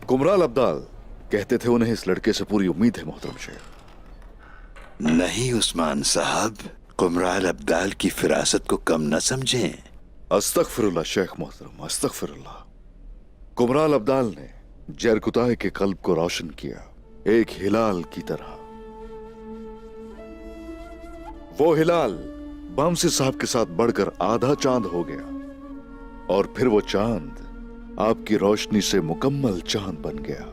कुमराल अब्दाल कहते थे उन्हें इस लड़के से पूरी उम्मीद है मोहतरम शेख। नहीं उस्मान साहब, कुमराल अब्दाल की फिरासत को कम न समझें। अस्तगफिरुल्लाह शेख मोहतरम, अस्तगफिरुल्लाह। कुमराल अब्दाल ने जरकुताए के कल्ब को रोशन किया एक हिलाल की तरह। वो हिलाल बामसी साहब के साथ बढ़कर आधा चांद हो गया और फिर वो चांद आपकी रोशनी से मुकम्मल चांद बन गया।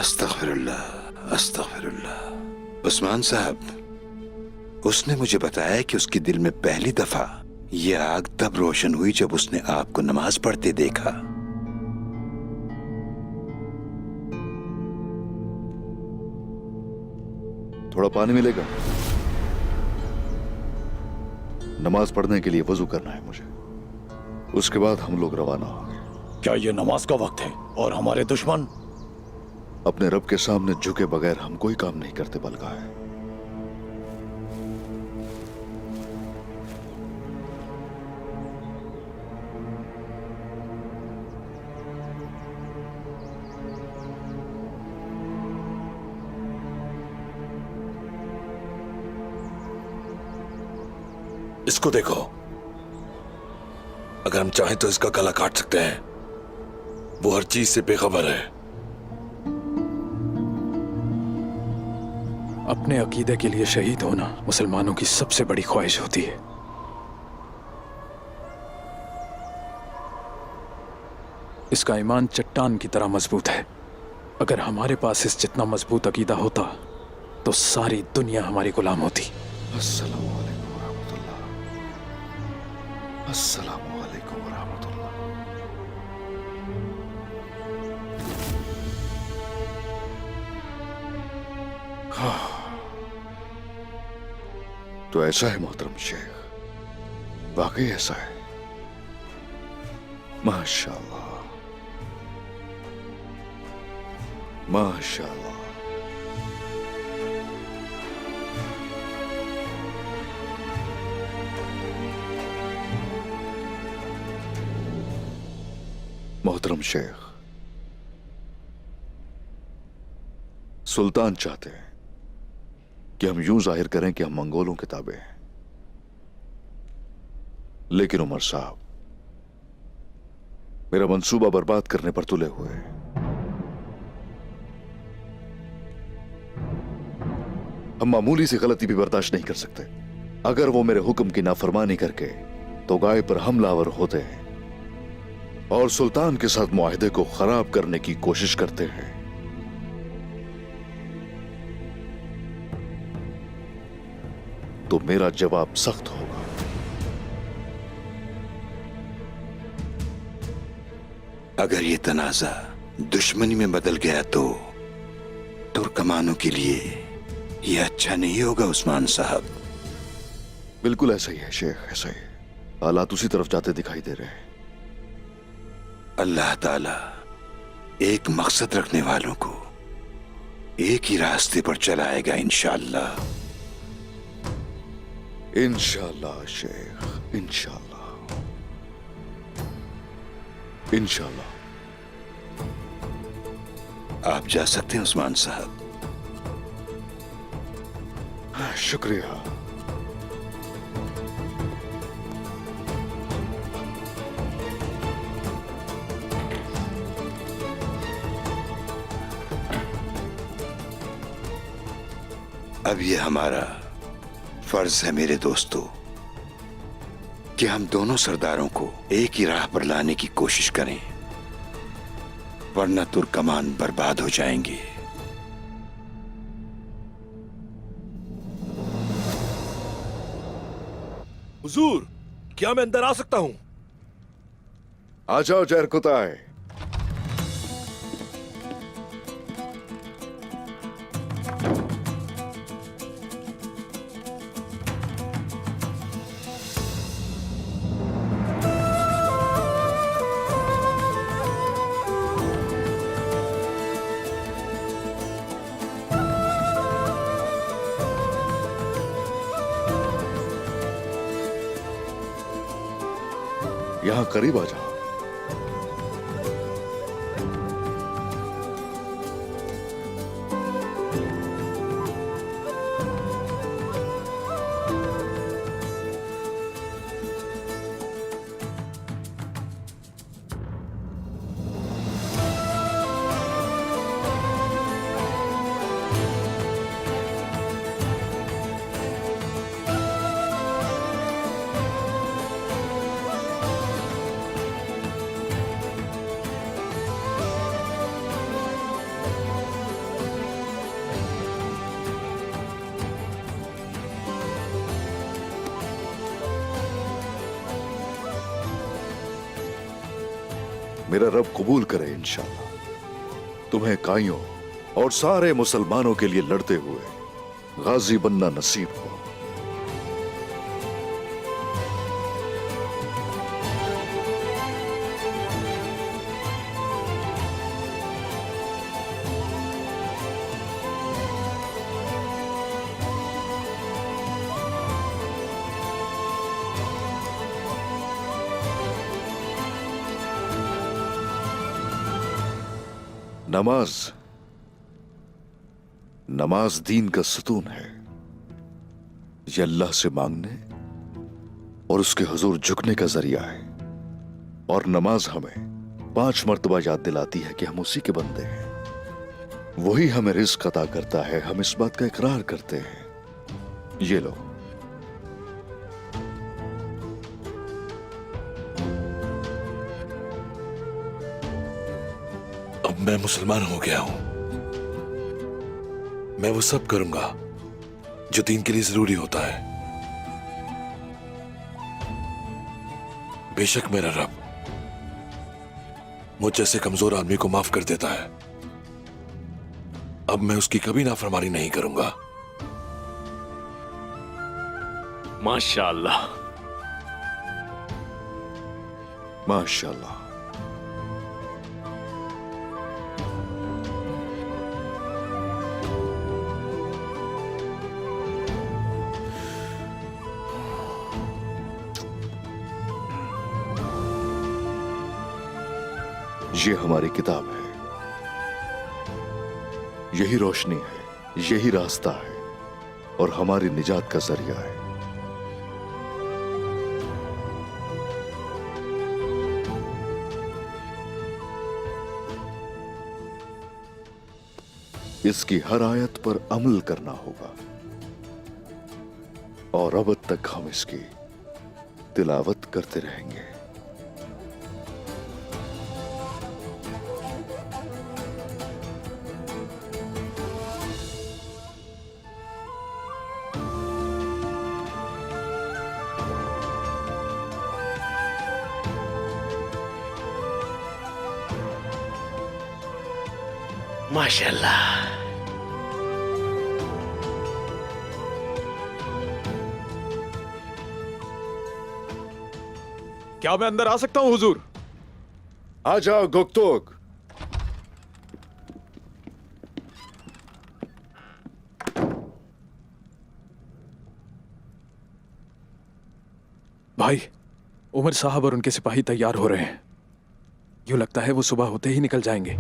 अस्तगफिरुल्लाह, अस्तगफिरुल्लाह। उस्मान साहब, उसने मुझे बताया कि उसके दिल में पहली दफा यह आग तब रोशन हुई जब उसने आपको नमाज पढ़ते देखा। थोड़ा पानी मिलेगा? नमाज पढ़ने के लिए वजू करना है मुझे, उसके बाद हम लोग रवाना होंगे। क्या ये नमाज का वक्त है? और हमारे दुश्मन? अपने रब के सामने झुके बगैर हम कोई काम नहीं करते बलका है। इसको देखो, अगर हम चाहें तो इसका गला काट सकते हैं। वो हर चीज से बेखबर है। अपने अकीदे के लिए शहीद होना मुसलमानों की सबसे बड़ी ख्वाहिश होती है। इसका ईमान चट्टान की तरह मजबूत है। अगर हमारे पास इस जितना मजबूत अकीदा होता तो सारी दुनिया हमारी गुलाम होती। अस्सलाम वालेकुम वरहमतुल्लाह। अस्सलाम वालेकुम वरहमतुल्लाह। तो ऐसा है मोहतरम शेख, वाकई ऐसा है। माशाअल्लाह, माशाअल्लाह। मोहतरम शेख, सुल्तान चाहते हैं कि हम यूं जाहिर करें कि हम मंगोलों के ताबे हैं, लेकिन उमर साहब मेरा मंसूबा बर्बाद करने पर तुले हुए हैं। हम मामूली सी गलती भी बर्दाश्त नहीं कर सकते। अगर वो मेरे हुक्म की नाफरमानी करके तो गाय पर हमलावर होते हैं और सुल्तान के साथ मुआहदे को खराब करने की कोशिश करते हैं। तो मेरा जवाब सख्त होगा। अगर ये तनाजा दुश्मनी में बदल गया तो तुर्कमानों के लिए यह अच्छा नहीं होगा उस्मान साहब। बिल्कुल ऐसा ही है शेख, ऐसा ही। हालात उसी तरफ जाते दिखाई दे रहे हैं। अल्लाह ताला एक मकसद रखने वालों को एक ही रास्ते पर चलाएगा इंशाअल्लाह। इंशाअल्लाह शेख, इंशाअल्लाह, इंशाअल्लाह। आप जा सकते हैं उस्मान साहब। शुक्रिया। अब ये हमारा फर्ज है मेरे दोस्तों कि हम दोनों सरदारों को एक ही राह पर लाने की कोशिश करें, वरना तुर्कमान बर्बाद हो जाएंगे। हुजूर, क्या मैं अंदर आ सकता हूं? आ जाओ जरकुताए। यहां करीब आ जाओ। मेरा रब कबूल करे इंशाअल्लाह। तुम्हें काइयों और सारे मुसलमानों के लिए लड़ते हुए गाजी बनना नसीब हो। नमाज नमाज दीन का सतून है। ये अल्लाह से मांगने और उसके हुजूर झुकने का जरिया है। और नमाज हमें 5 मर्तबा याद दिलाती है कि हम उसी के बंदे हैं। वही हमें रिज़्क़ अता करता है। हम इस बात का इकरार करते हैं। ये लो, अब मैं मुसलमान हो गया हूं। मैं वो सब करूंगा जो दीन के लिए जरूरी होता है। बेशक मेरा रब मुझ जैसे कमजोर आदमी को माफ कर देता है। अब मैं उसकी कभी नाफरमानी नहीं करूंगा। माशाअल्लाह। माशाअल्लाह। ये हमारी किताब है। यही रोशनी है, यही रास्ता है और हमारी निजात का जरिया है। इसकी हर आयत पर अमल करना होगा और अब तक हम इसकी तिलावत करते रहेंगे। माशाल्लाह। क्या मैं अंदर आ सकता हूं हुजूर? आ जाओ गुक्तुक। भाई, उमर साहब और उनके सिपाही तैयार हो रहे हैं। यूं लगता है वो सुबह होते ही निकल जाएंगे।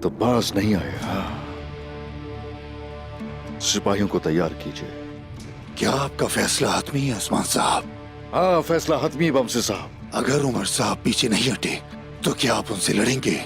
तो बाज नहीं आया। सिपाहियों को तैयार कीजिए। क्या आपका फैसला हतमी है उस्मान साहब? हाँ, फैसला हतमी बमसे साहब। अगर उमर साहब पीछे नहीं हटे तो क्या आप उनसे लड़ेंगे?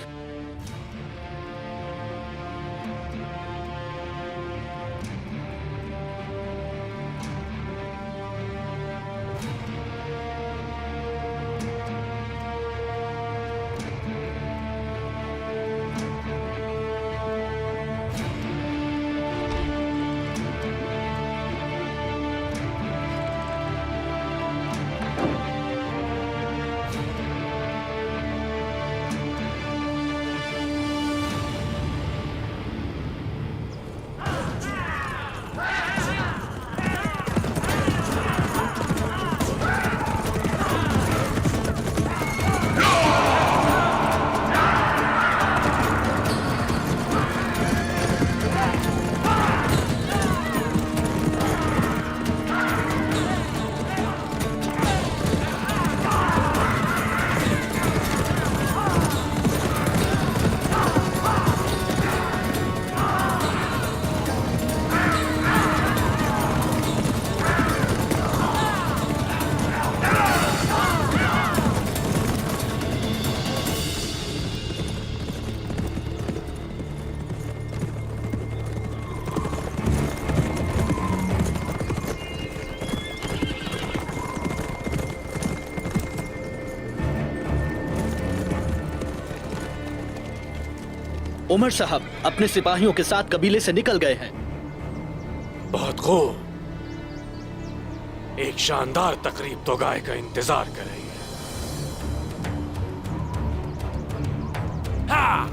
उमर साहब अपने सिपाहियों के साथ कबीले से निकल गए हैं। बहुत खूब। एक शानदार तकरीब तो गाय का इंतजार कर रही है। हाँ!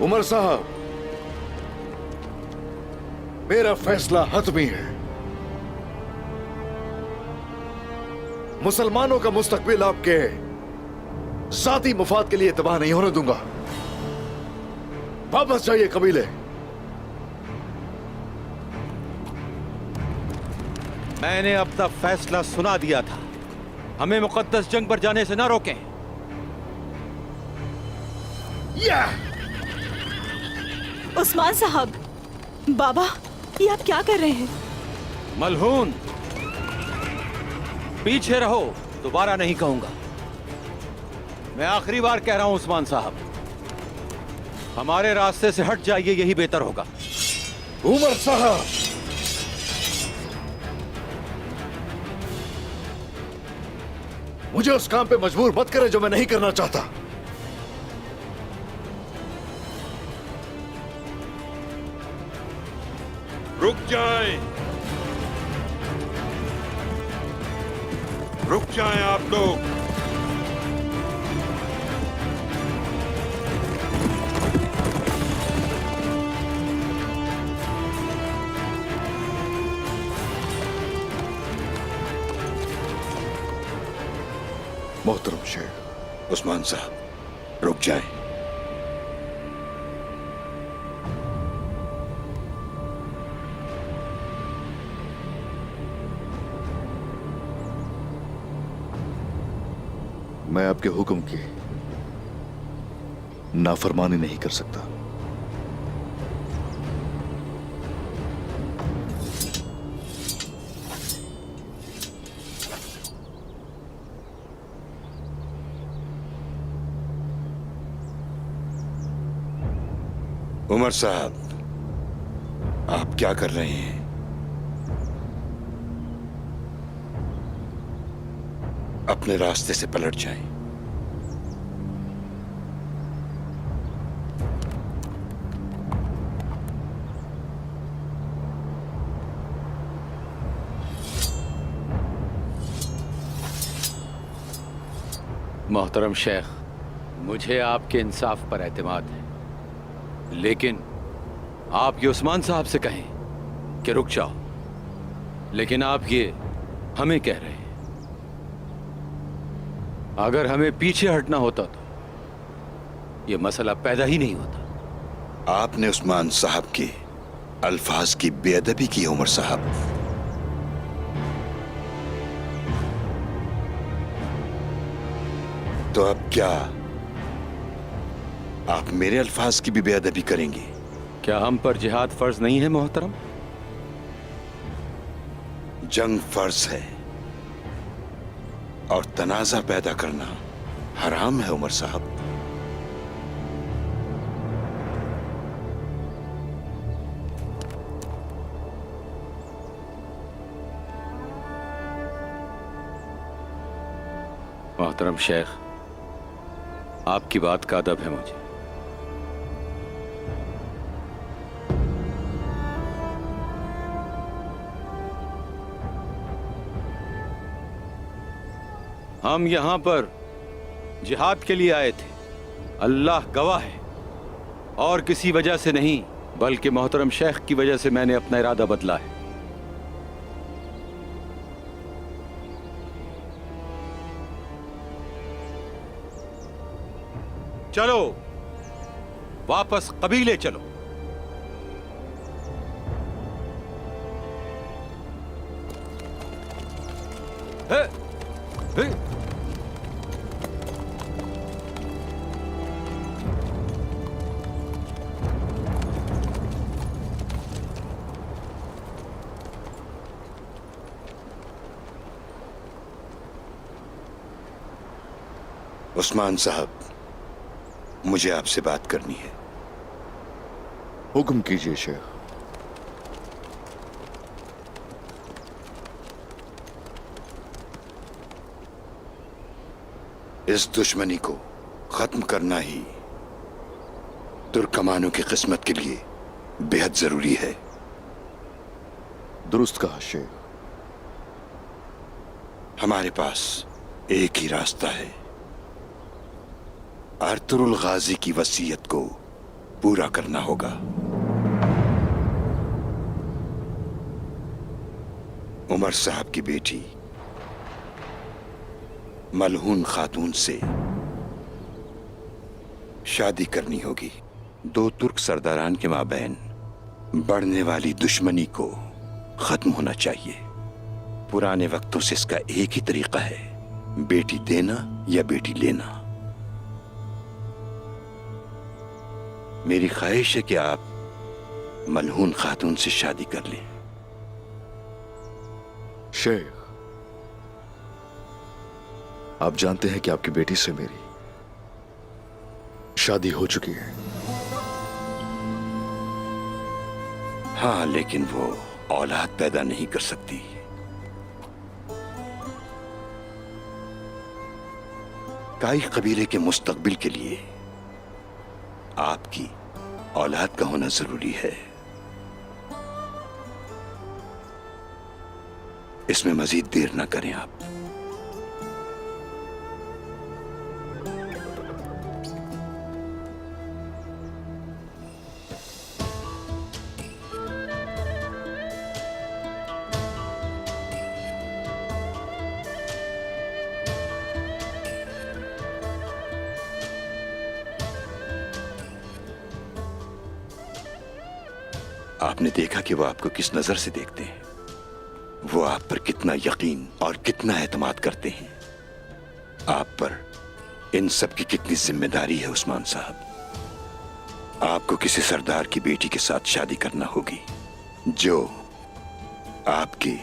उमर साहब, मेरा फैसला हतमी है। मुसलमानों का मुस्तकबिल आपके जाती मुफाद के लिए तबाह नहीं होने दूंगा। वापस जाइए कबीले। मैंने अपना फैसला सुना दिया था। हमें मुकद्दस जंग पर जाने से ना रोकें। उस्मान साहब, बाबा, ये आप क्या कर रहे हैं? मलहून, पीछे रहो, दोबारा नहीं कहूंगा। मैं आखिरी बार कह रहा हूं उस्मान साहब, हमारे रास्ते से हट जाइए, यही बेहतर होगा। उमर साहब, मुझे उस काम पे मजबूर मत करें जो मैं नहीं करना चाहता। रुक जाएं, रुक जाएं आप लोग। मोहतरम शेख। उस्मान साहब, रुक जाएं। मैं आपके हुक्म की नाफरमानी नहीं कर सकता। उमर साहब, आप क्या कर रहे हैं? अपने रास्ते से पलट जाएं। मोहतरम शेख, मुझे आपके इंसाफ पर एतमाद है, लेकिन आप ये उस्मान साहब से कहें कि रुक जाओ, लेकिन आप ये हमें कह रहे हैं। अगर हमें पीछे हटना होता तो ये मसला पैदा ही नहीं होता। आपने उस्मान साहब के अल्फाज की बेअदबी की उमर साहब। तो अब क्या आप मेरे अल्फाज की भी बेअदबी करेंगे? क्या हम पर जिहाद फर्ज नहीं है मोहतरम? जंग फर्ज है और तनाजा पैदा करना हराम है उमर साहब। मोहतरम शेख, आपकी बात का अदब है मुझे। हम यहां पर जिहाद के लिए आए थे, अल्लाह गवाह है, और किसी वजह से नहीं बल्कि मोहतरम शेख की वजह से मैंने अपना इरादा बदला है। चलो, वापस कबीले चलो। हे, हे, उस्मान साहब, मुझे आपसे बात करनी है। हुक्म कीजिए शेख। इस दुश्मनी को खत्म करना ही तुर्कमानों की किस्मत के लिए बेहद जरूरी है। दुरुस्त कहा शेख। हमारे पास एक ही रास्ता है, अर्तुरुल गाजी की वसीयत को पूरा करना होगा। उमर साहब की बेटी मलहून खातून से शादी करनी होगी। दो तुर्क सरदारान के माबैन बढ़ने वाली दुश्मनी को खत्म होना चाहिए। पुराने वक्तों से इसका एक ही तरीका है, बेटी देना या बेटी लेना। मेरी ख्वाहिश है कि आप मलहून खातून से शादी कर लें। शेख, आप जानते हैं कि आपकी बेटी से मेरी शादी हो चुकी है। हाँ, लेकिन वो औलाद पैदा नहीं कर सकती। काई कबीले के मुस्तकबिल के लिए आपकी औलाद का होना जरूरी है। इसमें मजीद देर ना करें आप। आपने देखा कि वो आपको किस नजर से देखते हैं, वो आप पर कितना यकीन और कितना एतमाद करते हैं। आप पर इन सब की कितनी जिम्मेदारी है उस्मान साहब। आपको किसी सरदार की बेटी के साथ शादी करना होगी जो आपके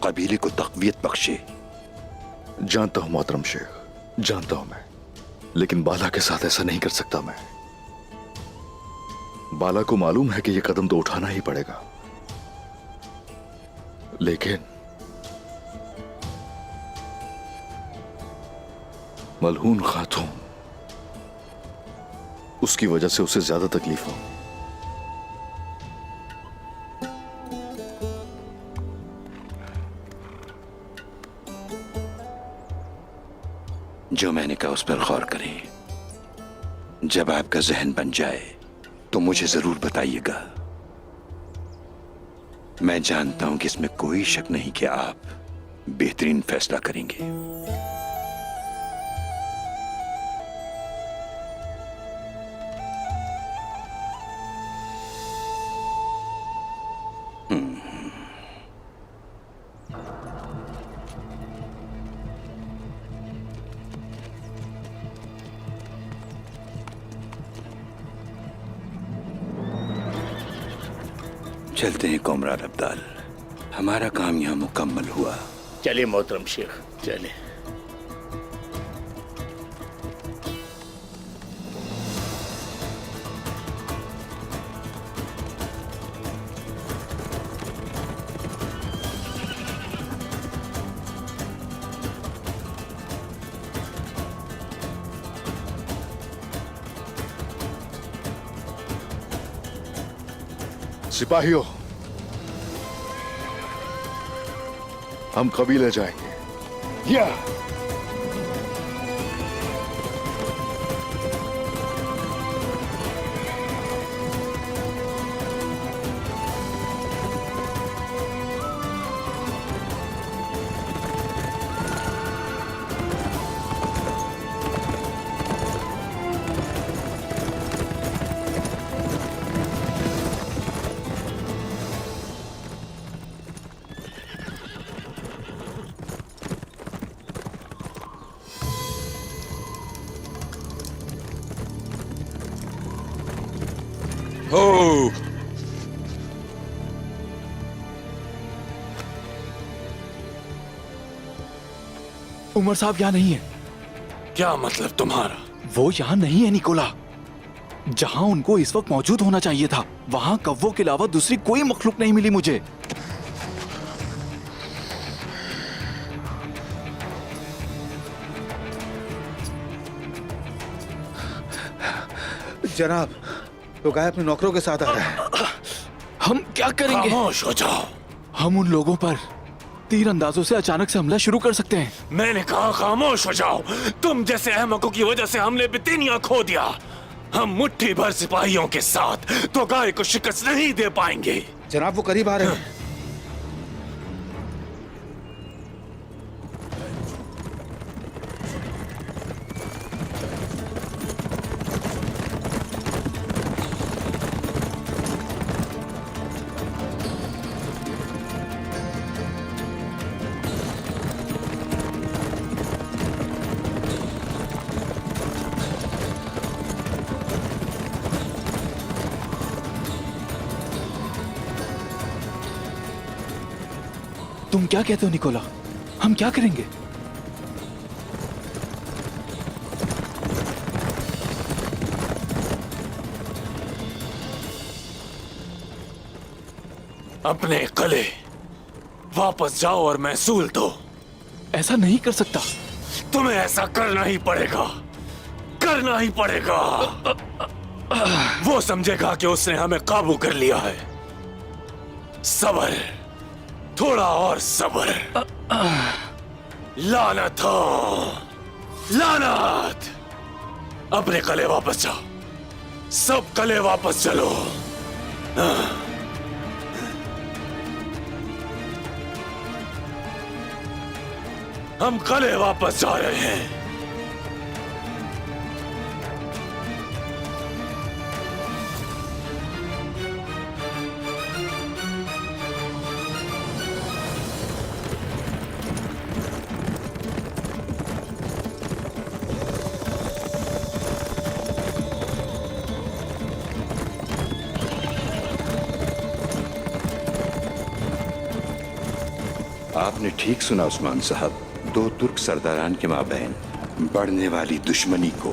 कबीले को तकवीयत बख्शे। जानता हूं मोहतरम शेख, जानता हूं मैं, लेकिन बाला के साथ ऐसा नहीं कर सकता मैं। बाला को मालूम है कि यह कदम तो उठाना ही पड़ेगा, लेकिन मलहून खातून, उसकी वजह से उसे ज्यादा तकलीफ हो। जो मैंने कहा उस पर गौर करें। जब आपका जहन बन जाए तो मुझे जरूर बताइएगा। मैं जानता हूं कि इसमें कोई शक नहीं कि आप बेहतरीन फैसला करेंगे। चलते हैं कॉमराड अब्दाल, हमारा काम यहां मुकम्मल हुआ। चलिए मोहतरम शेख, चलिए। सिपाहियों, हम कबीले जाएंगे। या हो उमर साहब यहाँ नहीं है। क्या मतलब तुम्हारा? वो यहाँ नहीं है निकोला। जहाँ उनको इस वक्त मौजूद होना चाहिए था, वहाँ कव्वों के अलावा दूसरी कोई मखलूक नहीं मिली मुझे। जनाब, तो गाय अपने नौकरों के साथ आ रहा है। हम क्या करेंगे? खामोश हो जाओ। हम उन लोगों पर तीर अंदाजों से अचानक से हमला शुरू कर सकते हैं। मैंने कहा खामोश हो जाओ। तुम जैसे अहमकों की वजह से हमने बितिनिया खो दिया। हम मुट्ठी भर सिपाहियों के साथ तो गाय को शिकस्त नहीं दे पाएंगे। जनाब, वो करीब आ रहे हैं। तुम क्या कहते हो निकोला? हम क्या करेंगे? अपने कले वापस जाओ और महसूल दो। ऐसा नहीं कर सकता। तुम्हें ऐसा करना ही पड़ेगा, करना ही पड़ेगा। वो समझेगा कि उसने हमें काबू कर लिया है। सब्र, थोड़ा और सब्र। लानत हो, लानत। अपने कले वापस जाओ, सब कले वापस चलो। हम कले वापस जा रहे हैं। आपने ठीक सुना उस्मान साहब। दो तुर्क सरदारान के माबैन बढ़ने वाली दुश्मनी को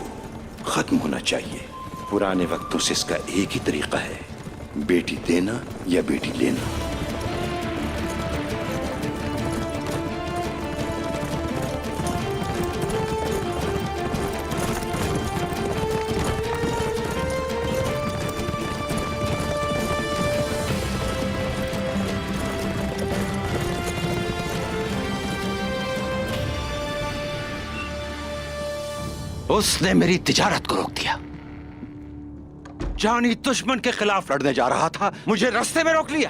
खत्म होना चाहिए। पुराने वक्तों से इसका एक ही तरीका है, बेटी देना या बेटी लेना। उसने मेरी तिजारत को रोक दिया। जानी दुश्मन के खिलाफ लड़ने जा रहा था, मुझे रास्ते में रोक लिया।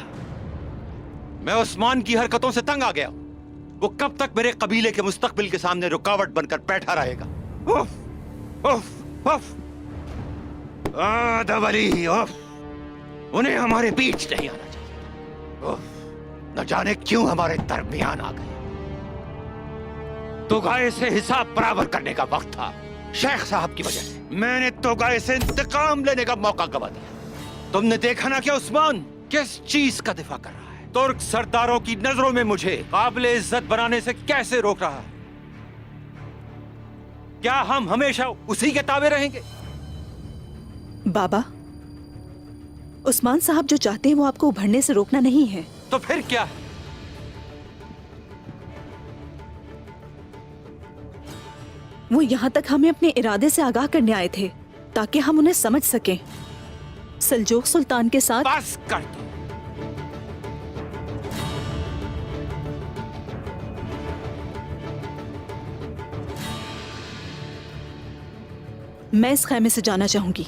मैं उस्मान की हरकतों से तंग आ गया। वो कब तक मेरे कबीले के मुस्तकबिल के सामने रुकावट बनकर बैठा रहेगा? उफ, उफ, उफ। आदम अली, उफ। उन्हें हमारे बीच नहीं आना चाहिए। उफ, न जाने क्यों हमारे दरमियान आ गए। तो गाय से हिसाब बराबर करने का वक्त था। शेख साहब की वजह से मैंने तो गाय से इंतकाम लेने का मौका गवा दिया। तुमने देखा ना कि उस्मान किस चीज का दिफा कर रहा है। तुर्क सरदारों की नजरों में मुझे काबिल इज्जत बनाने से कैसे रोक रहा है। क्या हम हमेशा उसी के ताबे रहेंगे? बाबा, उस्मान साहब जो चाहते हैं वो आपको उभरने से रोकना नहीं है। तो फिर क्या है? वो यहाँ तक हमें अपने इरादे से आगाह करने आए थे ताकि हम उन्हें समझ सकें। सल्जूक सुल्तान के साथ बस कर दो। मैं इस खैमे से जाना चाहूंगी।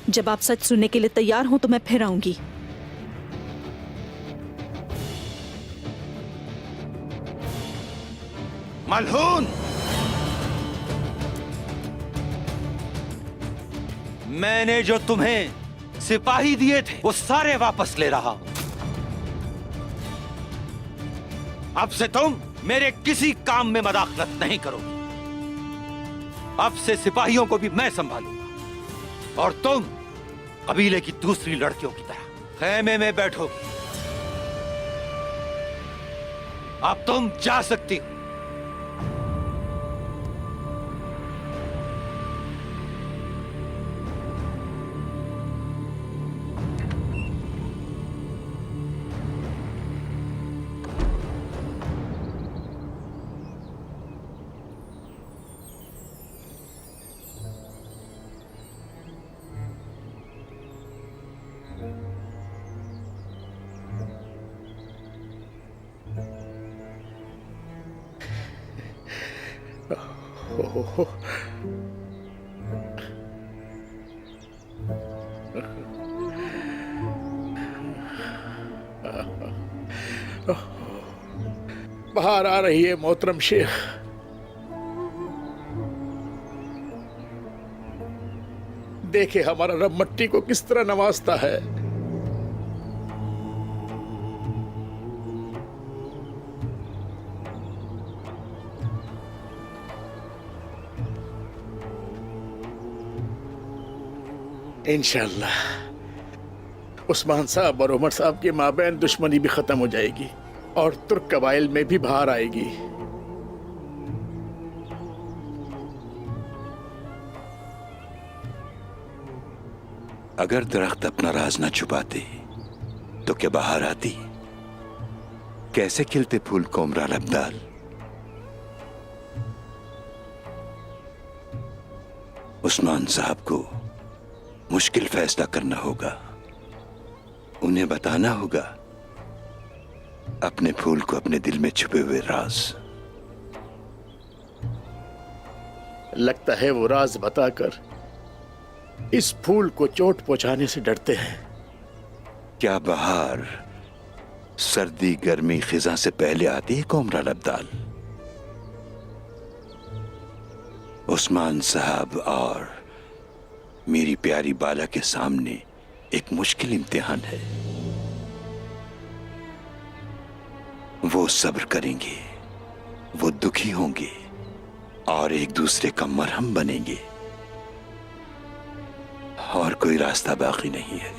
जब आप सच सुनने के लिए तैयार हो तो मैं फिर आऊंगी। मलहून, मैंने जो तुम्हें सिपाही दिए थे वो सारे वापस ले रहा हूं। अब से तुम मेरे किसी काम में मदाखलत नहीं करोगे। अब से सिपाहियों को भी मैं संभालूंगा और तुम कबीले की दूसरी लड़कियों की तरह खेमे में बैठोगी। अब तुम जा सकती हो। बाहर आ रही है मोहतरम शेख। देखे हमारा रब मट्टी को किस तरह नवाजता है। इंशाअल्लाह उस्मान साहब और उमर साहब के माबैन दुश्मनी भी खत्म हो जाएगी और तुर्क कबाइल में भी बाहर आएगी। अगर दरख्त अपना राज न छुपाते तो क्या बाहर आती? कैसे खिलते फूल कोमराल अब्दाल? उस्मान साहब को मुश्किल फैसला करना होगा। उन्हें बताना होगा अपने फूल को, अपने दिल में छुपे हुए राज। लगता है वो राज बताकर इस फूल को चोट पहुंचाने से डरते हैं। क्या बाहर सर्दी गर्मी खिजा से पहले आती है कोमराल अब्दाल? उस्मान साहब और मेरी प्यारी बाला के सामने एक मुश्किल इम्तिहान है। वो सब्र करेंगे, वो दुखी होंगे और एक दूसरे का मरहम बनेंगे और कोई रास्ता बाकी नहीं है।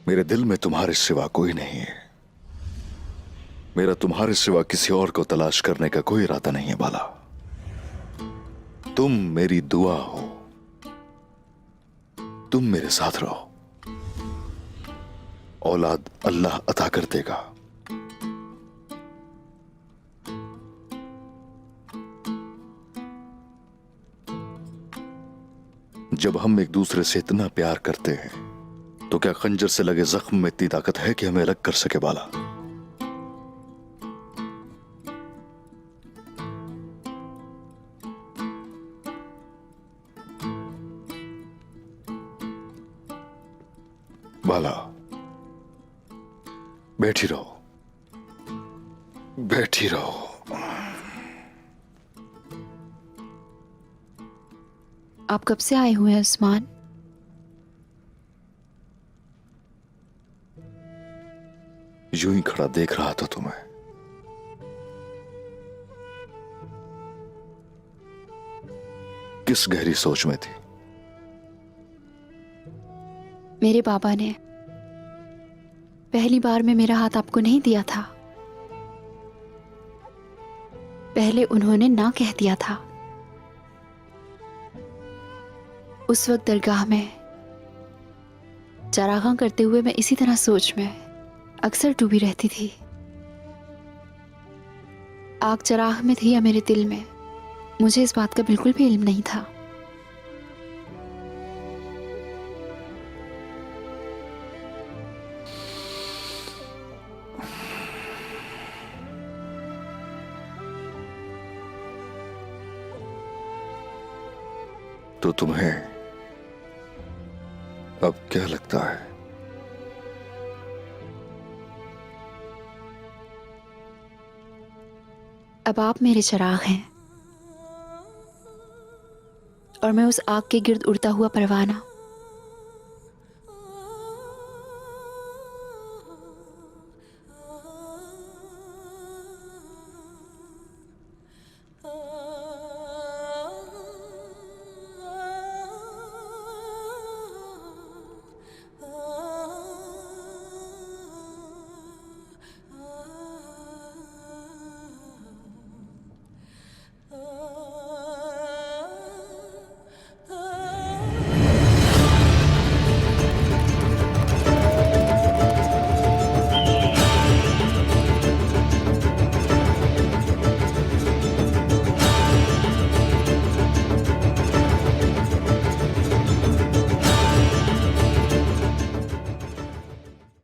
मेरे दिल में तुम्हारे सिवा कोई नहीं है। मेरा तुम्हारे सिवा किसी और को तलाश करने का कोई इरादा नहीं है बाला। तुम मेरी दुआ हो, तुम मेरे साथ रहो। औलाद अल्लाह अता कर देगा। जब हम एक दूसरे से इतना प्यार करते हैं तो क्या खंजर से लगे जख्म में इतनी ताकत है कि हमें अलग कर सके बाला? बाला बैठी रहो, बैठी रहो। आप कब से आए हुए हैं उस्मान? यूं ही खड़ा देख रहा था तुम्हें। किस गहरी सोच में थी? मेरे बाबा ने पहली बार में मेरा हाथ आपको नहीं दिया था। पहले उन्होंने ना कह दिया था। उस वक्त दरगाह में चरागां करते हुए मैं इसी तरह सोच में अक्सर डूबी रहती थी। आग चराग में थी या मेरे दिल में, मुझे इस बात का बिल्कुल भी इल्म नहीं था। तो तुम्हें अब क्या लगता है? अब आप मेरे चिराग हैं और मैं उस आग के गिर्द उड़ता हुआ परवाना।